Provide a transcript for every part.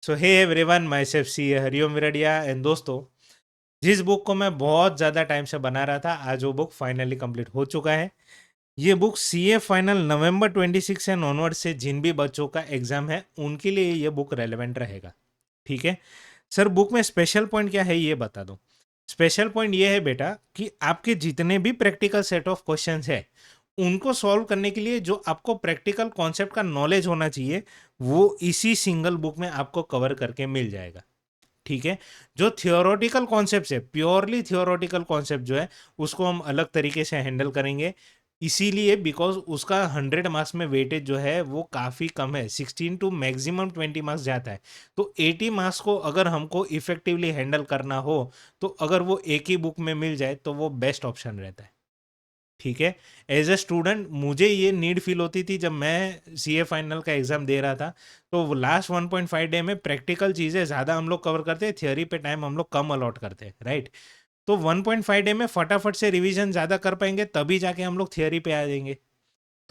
So hey everyone, myself C Hariom Viradiya. And दोस्तों, जिस book को मैं बहुत ज़्यादा टाइम से बना रहा था, आज वो बुक फाइनली कंप्लीट हो चुका है। ये book CA final November 26 and onward से जिन भी बच्चों का एग्जाम है उनके लिए ये बुक रेलेवेंट रहेगा। ठीक है सर, बुक में स्पेशल पॉइंट क्या है ये बता दो। स्पेशल पॉइंट ये है बेटा कि आपके जितने भी प्रैक्टिकल सेट ऑफ क्वेश्चंस है उनको सॉल्व करने के लिए जो आपको प्रैक्टिकल कॉन्सेप्ट का नॉलेज होना चाहिए वो इसी सिंगल बुक में आपको कवर करके मिल जाएगा। ठीक है, जो थियोरेटिकल कॉन्सेप्ट है, प्योरली थियोरेटिकल कॉन्सेप्ट जो है उसको हम अलग तरीके से हैंडल करेंगे। इसीलिए बिकॉज उसका 100 मार्क्स में वेटेज जो है वो काफ़ी कम है, 16 टू मैक्सिमम 20 मार्क्स जाता है। तो 80 मार्क्स को अगर हमको इफेक्टिवली हैंडल करना हो तो अगर वो एक ही बुक में मिल जाए तो वो बेस्ट ऑप्शन रहता है। ठीक है, एज अ स्टूडेंट मुझे ये नीड फील होती थी जब मैं सीए फाइनल का एग्जाम दे रहा था। तो लास्ट 1.5 डे में प्रैक्टिकल चीज़ें ज़्यादा हम लोग कवर करते हैं, थियोरी पे टाइम हम लोग कम अलॉट करते हैं, राइट। तो 1.5 डे में फटाफट से रिवीजन ज़्यादा कर पाएंगे तभी जाके हम लोग थियोरी पे आ जाएंगे।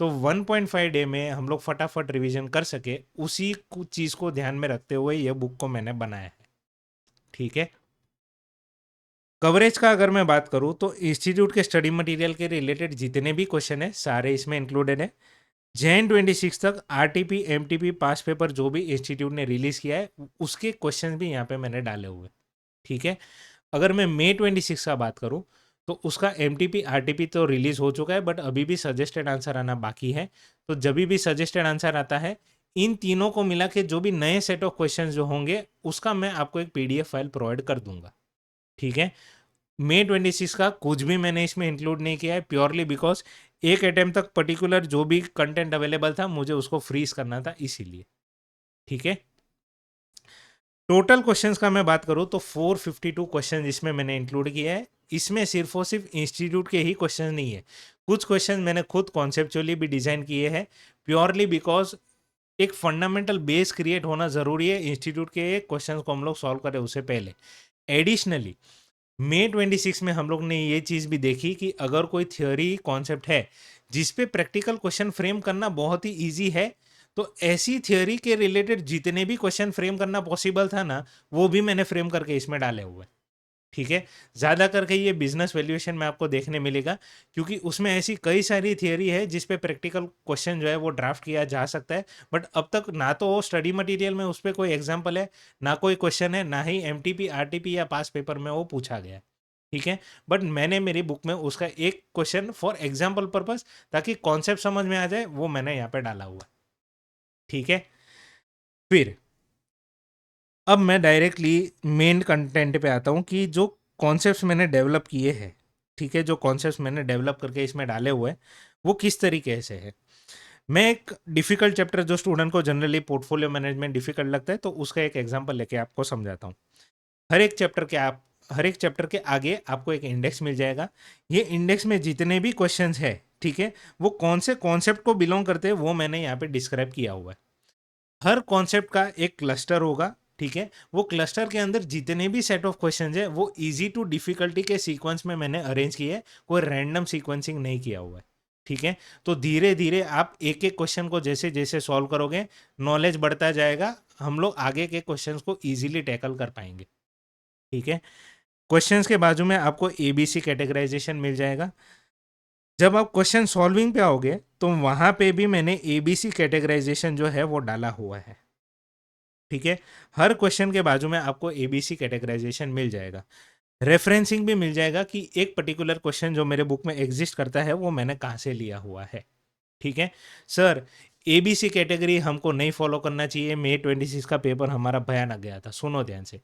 तो 1.5 डे में हम लोग फटाफट रिवीजन कर सके, उसी चीज़ को ध्यान में रखते हुए ये बुक को मैंने बनाया है। ठीक है, कवरेज का अगर मैं बात करूं तो इंस्टीट्यूट के स्टडी मटेरियल के रिलेटेड जितने भी क्वेश्चन है सारे इसमें इंक्लूडेड है। जैन 26 तक आरटीपी एमटीपी पास पेपर जो भी इंस्टीट्यूट ने रिलीज किया है उसके क्वेश्चन भी यहाँ पे मैंने डाले हुए। ठीक है, अगर मैं मई 26 का बात करूँ तो उसका एमटीपी आरटीपी तो रिलीज हो चुका है, बट अभी भी सजेस्टेड आंसर आना बाकी है। तो जब भी सजेस्टेड आंसर आता है इन तीनों को मिला के जो भी नए सेट ऑफ क्वेश्चन जो होंगे उसका मैं आपको एक पीडीएफ फाइल प्रोवाइड कर दूंगा। ठीक है, मई 26 का कुछ भी मैंने इसमें इंक्लूड नहीं किया है, प्योरली बिकॉज एक अटेम्प्ट तक पर्टिकुलर जो भी कंटेंट अवेलेबल था मुझे उसको फ्रीज करना था, इसीलिए। ठीक है, टोटल क्वेश्चंस का मैं बात करूं तो 452 क्वेश्चन इसमें मैंने इंक्लूड किया है। इसमें सिर्फ और सिर्फ इंस्टीट्यूट के ही क्वेश्चन नहीं है, कुछ क्वेश्चन मैंने खुद कॉन्सेप्चुअली भी डिजाइन किए हैं, प्योरली बिकॉज एक फंडामेंटल बेस क्रिएट होना जरूरी है इंस्टीट्यूट के क्वेश्चन को हम लोग सॉल्व करें उससे पहले। एडिशनली मई 26 में हम लोग ने ये चीज़ भी देखी कि अगर कोई थियोरी कॉन्सेप्ट है जिस पे प्रैक्टिकल क्वेश्चन फ्रेम करना बहुत ही इजी है, तो ऐसी थियोरी के रिलेटेड जितने भी क्वेश्चन फ्रेम करना पॉसिबल था ना वो भी मैंने फ्रेम करके इसमें डाले हुए हैं। ठीक है, ज़्यादा करके ये बिजनेस वैल्यूएशन में आपको देखने मिलेगा क्योंकि उसमें ऐसी कई सारी थियोरी है जिस पे प्रैक्टिकल क्वेश्चन जो है वो ड्राफ्ट किया जा सकता है, बट अब तक ना तो वो स्टडी मटेरियल में उस पर कोई एग्जाम्पल है, ना कोई क्वेश्चन है, ना ही एमटीपी आरटीपी या पास पेपर में वो पूछा गया है। ठीक है, बट मैंने मेरी बुक में उसका एक क्वेश्चन फॉर एग्जाम्पल पर्पस ताकि कॉन्सेप्ट समझ में आ जाए वो मैंने यहाँ पे डाला हुआ है। ठीक है, फिर अब मैं डायरेक्टली मेन कंटेंट पे आता हूँ कि जो कॉन्सेप्ट्स मैंने डेवलप किए हैं, ठीक है, जो कॉन्सेप्ट्स मैंने डेवलप करके इसमें डाले हुए हैं वो किस तरीके से है। मैं एक डिफिकल्ट चैप्टर जो स्टूडेंट को जनरली पोर्टफोलियो मैनेजमेंट डिफिकल्ट लगता है तो उसका एक एग्जांपल लेके आपको समझाता हूँ। हर एक चैप्टर के आगे आपको एक इंडेक्स मिल जाएगा। ये इंडेक्स में जितने भी क्वेश्चंस है, ठीक है, वो कौन से कॉन्सेप्ट को बिलोंग करते हैं वो मैंने यहाँ पे डिस्क्राइब किया हुआ है। हर कॉन्सेप्ट का एक क्लस्टर होगा। ठीक है, वो क्लस्टर के अंदर जितने भी सेट ऑफ क्वेश्चंस है वो इजी टू डिफिकल्टी के सीक्वेंस में मैंने अरेंज किए है, कोई रैंडम सीक्वेंसिंग नहीं किया हुआ है। ठीक है, तो धीरे धीरे आप एक एक क्वेश्चन को जैसे जैसे सॉल्व करोगे नॉलेज बढ़ता जाएगा, हम लोग आगे के क्वेश्चंस को इजीली टैकल कर पाएंगे। ठीक है, क्वेश्चंस के बाजू में आपको एबीसी कैटेगराइजेशन मिल जाएगा। जब आप क्वेश्चन सॉल्विंग पे आओगे तो वहां पे भी मैंने एबीसी कैटेगराइजेशन जो है वो डाला हुआ है। ठीक है, हर क्वेश्चन के बाजू में आपको एबीसी कैटेगराइजेशन मिल जाएगा। रेफरेंसिंग भी मिल जाएगा कि एक पर्टिकुलर क्वेश्चन जो मेरे बुक में एग्जिस्ट करता है वो मैंने कहाँ से लिया हुआ है। ठीक है सर, एबीसी कैटेगरी हमको नहीं फॉलो करना चाहिए, मई 26 का पेपर हमारा भयानक गया था, सुनो ध्यान से।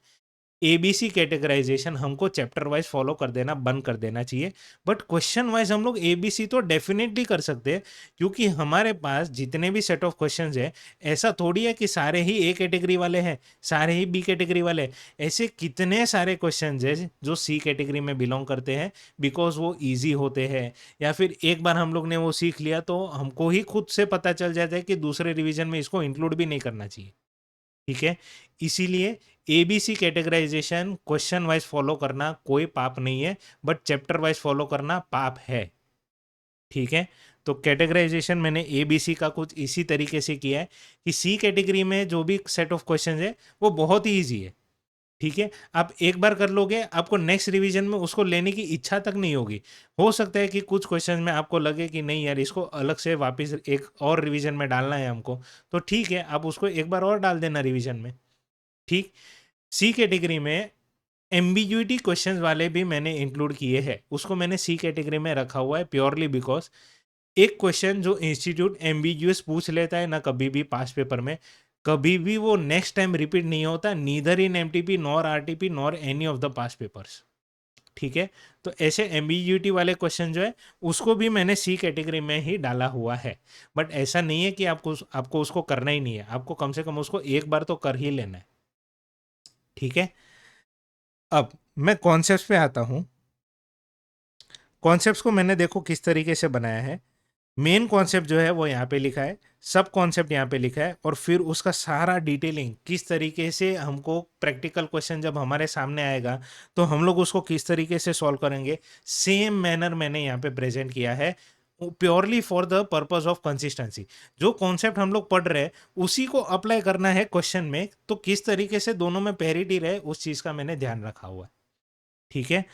एबीसी कैटेगराइजेशन हमको चैप्टर वाइज फॉलो कर देना बंद कर देना चाहिए, बट क्वेश्चन वाइज हम लोग एबीसी तो डेफिनेटली कर सकते हैं क्योंकि हमारे पास जितने भी सेट ऑफ क्वेश्चंस है ऐसा थोड़ी है कि सारे ही ए कैटेगरी वाले हैं, सारे ही बी कैटेगरी वाले हैं। ऐसे कितने सारे क्वेश्चंस है जो सी कैटेगरी में बिलोंग करते हैं बिकॉज वो ईजी होते हैं, या फिर एक बार हम लोग ने वो सीख लिया तो हमको ही खुद से पता चल जाता है कि दूसरे रिवीजन में इसको इंक्लूड भी नहीं करना चाहिए। ठीक है, इसीलिए ABC categorization question wise follow करना कोई पाप नहीं है, बट चैप्टर वाइज फॉलो करना पाप है। ठीक है, तो कैटेगराइजेशन मैंने ए बी सी का कुछ इसी तरीके से किया है कि सी कैटेगरी में जो भी सेट ऑफ क्वेश्चन है वो बहुत ही ईजी है, ठीक है। आप एक बार कर लोगे, आपको नेक्स्ट रिवीजन में उसको लेने की इच्छा तक नहीं होगी। हो सकता है कि कुछ क्वेश्चन में आपको लगे कि नहीं यार, इसको अलग से वापस एक और रिवीजन में डालना है हमको, तो ठीक है, आप उसको एक बार और डाल देना रिवीजन में, ठीक। सी कैटेगरी में एम्बिग्यूटी क्वेश्चंस वाले भी मैंने इंक्लूड किए हैं, उसको मैंने सी कैटेगरी में रखा हुआ है प्योरली बिकॉज एक क्वेश्चन जो इंस्टीट्यूट एम्बिग्यूअस पूछ लेता है ना कभी भी पास पेपर में, कभी भी वो नेक्स्ट टाइम रिपीट नहीं होता, neither in MTP nor RTP nor any of the pass papers, ठीक है। तो ऐसे एम्बिग्यूटी वाले क्वेश्चन जो है उसको भी मैंने सी कैटेगरी में ही डाला हुआ है। बट ऐसा नहीं है कि आपको उसको करना ही नहीं है, आपको कम से कम उसको एक बार तो कर ही लेना है, ठीक है। अब मैं कॉन्सेप्ट्स पे आता हूँ। कॉन्सेप्ट्स को मैंने देखो किस तरीके से बनाया है। मेन कॉन्सेप्ट जो है वो यहाँ पे लिखा है, सब कॉन्सेप्ट यहाँ पे लिखा है, और फिर उसका सारा डिटेलिंग किस तरीके से हमको प्रैक्टिकल क्वेश्चन जब हमारे सामने आएगा तो हम लोग उसको किस तरीके से सॉल्व करेंगे, सेम मैनर मैंने यहाँ पे प्रेजेंट किया है, purely for the purpose of consistency. जो कॉन्सेप्ट हम लोग पढ़ रहे हैं उसी को अप्लाई करना है क्वेश्चन में, तो किस तरीके से दोनों में पैरिटी रहे उस चीज़ का मैंने ध्यान रखा हुआ है, ठीक है।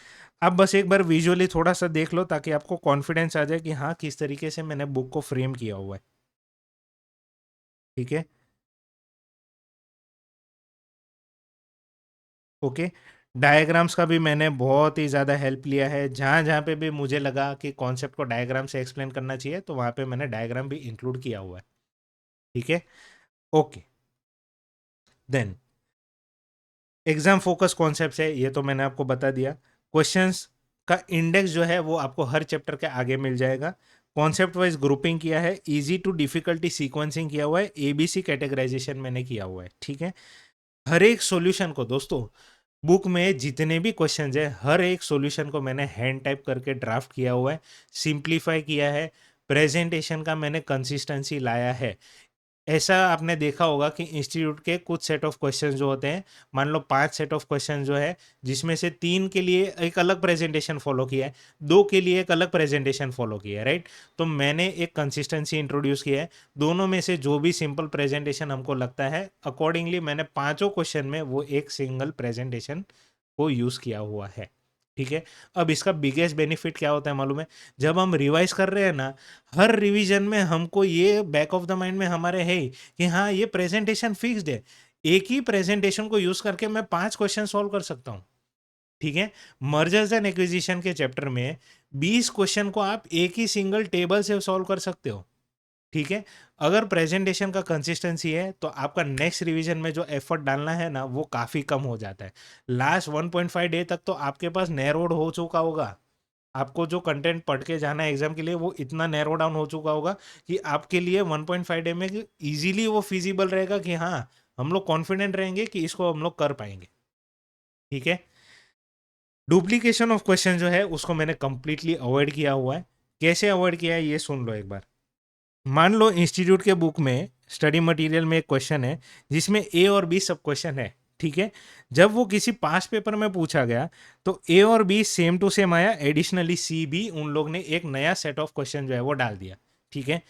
आप बस एक बार विजुअली थोड़ा सा देख लो ताकि आपको कॉन्फिडेंस आ जाए कि हाँ किस तरीके से मैंने बुक को फ्रेम किया हुआ है, ठीक है। ओके, डायग्राम्स का भी मैंने बहुत ही ज़्यादा हेल्प लिया है, जहाँ जहाँ पे भी मुझे लगा कि कॉन्सेप्ट को डायग्राम से एक्सप्लेन करना चाहिए तो वहाँ पे मैंने डायग्राम भी इंक्लूड किया हुआ है, ठीक है। Okay, then exam focus concept है, ये तो मैंने आपको बता दिया। क्वेश्चंस का इंडेक्स जो है वो आपको हर चैप्टर के आगे मिल जाएगा। कॉन्सेप्ट वाइज ग्रुपिंग किया है, इजी टू डिफिकल्टी सीक्वेंसिंग किया हुआ है, एबीसी कैटेगराइजेशन मैंने किया हुआ है, ठीक है। हर एक सॉल्यूशन को दोस्तों, बुक में जितने भी क्वेश्चंस है हर एक सॉल्यूशन को मैंने हैंड टाइप करके ड्राफ्ट किया हुआ है, सिंप्लीफाई किया है, प्रेजेंटेशन का मैंने कंसिस्टेंसी लाया है। ऐसा आपने देखा होगा कि इंस्टीट्यूट के कुछ सेट ऑफ क्वेश्चंस जो होते हैं, मान लो 5 सेट ऑफ क्वेश्चन जो है, जिसमें से 3 के लिए एक अलग प्रेजेंटेशन फॉलो किया है, 2 के लिए एक अलग प्रेजेंटेशन फॉलो किया है, राइट। तो मैंने एक कंसिस्टेंसी इंट्रोड्यूस किया है, दोनों में से जो भी सिंपल प्रेजेंटेशन हमको लगता है अकॉर्डिंगली मैंने पांचों क्वेश्चन में वो एक सिंगल प्रेजेंटेशन को यूज़ किया हुआ है, ठीक है। अब इसका बिगेस्ट बेनिफिट क्या होता है मालूम है, जब हम रिवाइज कर रहे हैं ना, हर रिवीजन में हमको ये बैक ऑफ द माइंड में हमारे है कि हाँ ये प्रेजेंटेशन फिक्स्ड है, एक ही प्रेजेंटेशन को यूज करके मैं 5 क्वेश्चन सॉल्व कर सकता हूँ, ठीक है। मर्जर्स एंड एक्विजिशन के चैप्टर में 20 क्वेश्चन को आप एक ही सिंगल टेबल से सॉल्व कर सकते हो, ठीक है। अगर प्रेजेंटेशन का कंसिस्टेंसी है तो आपका नेक्स्ट रिवीजन में जो एफर्ट डालना है ना वो काफ़ी कम हो जाता है। लास्ट 1.5 डे तक तो आपके पास नैरोड हो चुका होगा, आपको जो कंटेंट पढ़ के जाना है एग्जाम के लिए वो इतना नैरो डाउन हो चुका होगा कि आपके लिए 1.5 डे में इजीली वो फिजिबल रहेगा कि हाँ हम लोग कॉन्फिडेंट रहेंगे कि इसको हम लोग कर पाएंगे, ठीक है। डुप्लीकेशन ऑफ क्वेश्चन जो है उसको मैंने कंप्लीटली अवॉइड किया हुआ है। कैसे अवॉइड किया है ये सुन लो एक बार। मान लो इंस्टीट्यूट के बुक में स्टडी मटेरियल में एक क्वेश्चन है जिसमें ए और बी सब क्वेश्चन है, ठीक है। जब वो किसी पास पेपर में पूछा गया तो ए और बी सेम टू सेम आया, एडिशनली सी भी उन लोग ने एक नया सेट ऑफ क्वेश्चन जो है वो डाल दिया, ठीक है।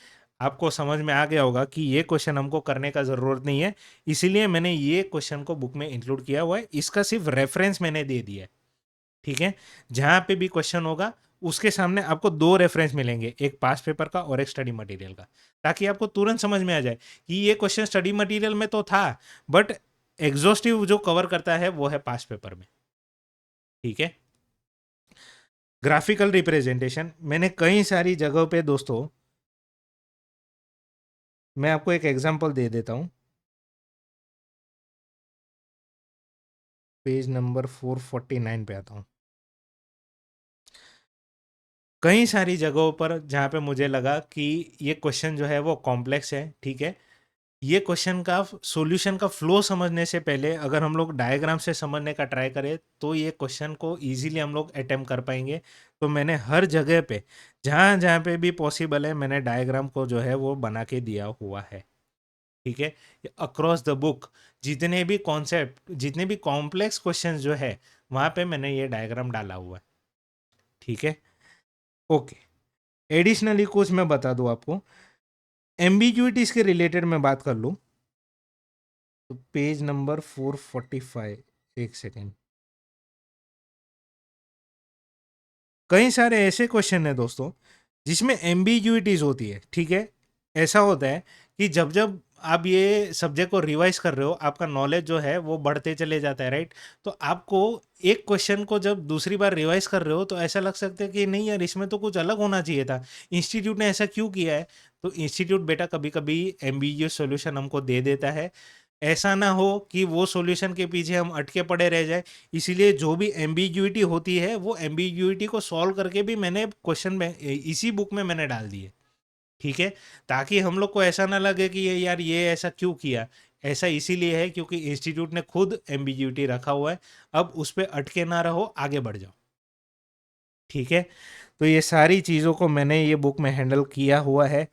आपको समझ में आ गया होगा कि ये क्वेश्चन हमको करने का ज़रूरत नहीं है, इसीलिए मैंने ये क्वेश्चन को बुक में इंक्लूड किया हुआ है, इसका सिर्फ रेफरेंस मैंने दे दिया है, ठीक है। जहां पे भी क्वेश्चन होगा उसके सामने आपको 2 रेफरेंस मिलेंगे, एक पास पेपर का और एक स्टडी मटेरियल का, ताकि आपको तुरंत समझ में आ जाए कि ये क्वेश्चन स्टडी मटेरियल में तो था बट एग्जॉस्टिव जो कवर करता है वो है पास पेपर में, ठीक है। ग्राफिकल रिप्रेजेंटेशन मैंने कई सारी जगहों पे दोस्तों, मैं आपको एक एग्जांपल दे देता हूं, पेज नंबर 449 पे आता हूं। कई सारी जगहों पर जहाँ पे मुझे लगा कि ये क्वेश्चन जो है वो कॉम्प्लेक्स है, ठीक है। ये क्वेश्चन का सॉल्यूशन का फ्लो समझने से पहले अगर हम लोग डायग्राम से समझने का ट्राई करें तो ये क्वेश्चन को इजीली हम लोग अटेम्प्ट कर पाएंगे। तो मैंने हर जगह पे जहाँ जहाँ पे भी पॉसिबल है मैंने डायग्राम को जो है वो बना के दिया हुआ है, ठीक है। अक्रॉस द बुक जितने भी कॉन्सेप्ट जितने भी कॉम्प्लेक्स क्वेश्चन जो है वहाँ पे मैंने ये डायग्राम डाला हुआ है, ठीक है। ओके, एडिशनली कुछ मैं बता दूं आपको, एम्बिग्यूइटीज के रिलेटेड मैं बात कर लूं तो पेज नंबर 445, एक सेकेंड, कई सारे ऐसे क्वेश्चन है दोस्तों जिसमें एम्बिग्यूइटीज होती है, ठीक है। ऐसा होता है कि जब जब आप ये सब्जेक्ट को रिवाइज कर रहे हो, आपका नॉलेज जो है वो बढ़ते चले जाता है, राइट। तो आपको एक क्वेश्चन को जब दूसरी बार रिवाइज कर रहे हो तो ऐसा लग सकता है कि नहीं यार, इसमें तो कुछ अलग होना चाहिए था, इंस्टीट्यूट ने ऐसा क्यों किया है। तो इंस्टीट्यूट बेटा कभी कभी एम्बिगियस सॉल्यूशन हमको दे देता है। ऐसा ना हो कि वो सॉल्यूशन के पीछे हम अटके पड़े रह जाए, इसीलिए जो भी एम्बिग्यूइटी होती है वो एम्बिग्यूइटी को सॉल्व करके भी मैंने क्वेश्चन में इसी बुक में मैंने डाल दी है, ठीक है। ताकि हम लोग को ऐसा ना लगे कि ये यार ये ऐसा क्यों किया। ऐसा इसीलिए है क्योंकि इंस्टीट्यूट ने खुद एम्बिग्यूइटी रखा हुआ है, अब उस पर अटके ना रहो, आगे बढ़ जाओ, ठीक है। तो ये सारी चीज़ों को मैंने ये बुक में हैंडल किया हुआ है।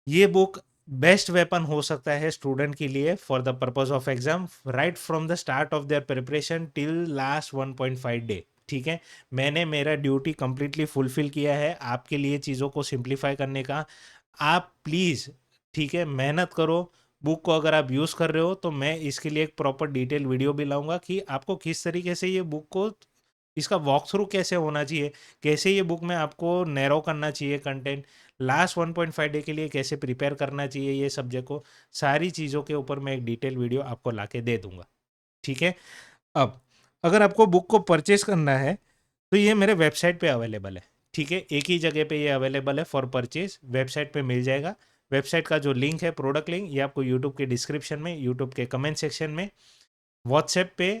ये बुक बेस्ट वेपन हो सकता है स्टूडेंट के लिए for the purpose of exam, right from the start of their preparation till last 1.5 day, ठीक है। मैंने मेरा ड्यूटी कंप्लीटली फुलफिल किया है आपके लिए चीज़ों को सिंप्लीफाई करने का। आप प्लीज़, ठीक है, मेहनत करो। बुक को अगर आप यूज़ कर रहे हो तो मैं इसके लिए एक प्रॉपर डिटेल वीडियो भी लाऊंगा कि आपको किस तरीके से ये बुक को, इसका वॉक थ्रू कैसे होना चाहिए, कैसे ये बुक में आपको नैरो करना चाहिए कंटेंट, लास्ट 1.5 डे के लिए कैसे प्रिपेयर करना चाहिए ये सब्जेक्ट को, सारी चीज़ों के ऊपर मैं एक डिटेल वीडियो आपको ला के दे दूंगा, ठीक है। अब अगर आपको बुक को परचेस करना है तो ये मेरे वेबसाइट पे अवेलेबल है, ठीक है। एक ही जगह पे ये अवेलेबल है फॉर परचेज, वेबसाइट पे मिल जाएगा। वेबसाइट का जो लिंक है, प्रोडक्ट लिंक, ये आपको यूट्यूब के डिस्क्रिप्शन में, यूट्यूब के कमेंट सेक्शन में, व्हाट्सएप पे,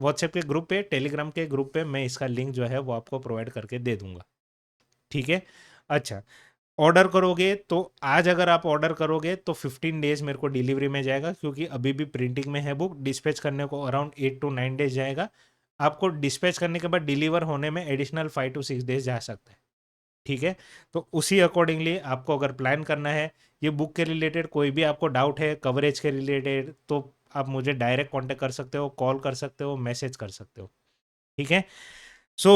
व्हाट्सएप के ग्रुप पे, टेलीग्राम के ग्रुप पे मैं इसका लिंक जो है वो आपको प्रोवाइड करके दे दूंगा, ठीक है। अच्छा, ऑर्डर करोगे तो आज अगर आप ऑर्डर करोगे तो 15 डेज मेरे को डिलीवरी में जाएगा, क्योंकि अभी भी प्रिंटिंग में है बुक। डिस्पैच करने को अराउंड 8 to 9 डेज जाएगा। आपको डिस्पैच करने के बाद डिलीवर होने में एडिशनल 5 to 6 डेज जा सकता है, ठीक है। तो उसी अकॉर्डिंगली आपको अगर प्लान करना है, ये बुक के रिलेटेड कोई भी आपको डाउट है कवरेज के रिलेटेड, तो आप मुझे डायरेक्ट कॉन्टेक्ट कर सकते हो, कॉल कर सकते हो, मैसेज कर सकते हो, ठीक है। सो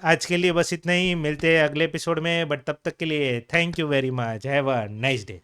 आज के लिए बस इतना ही, मिलते हैं अगले एपिसोड में, बट तब तक के लिए thank you very much, have a nice day.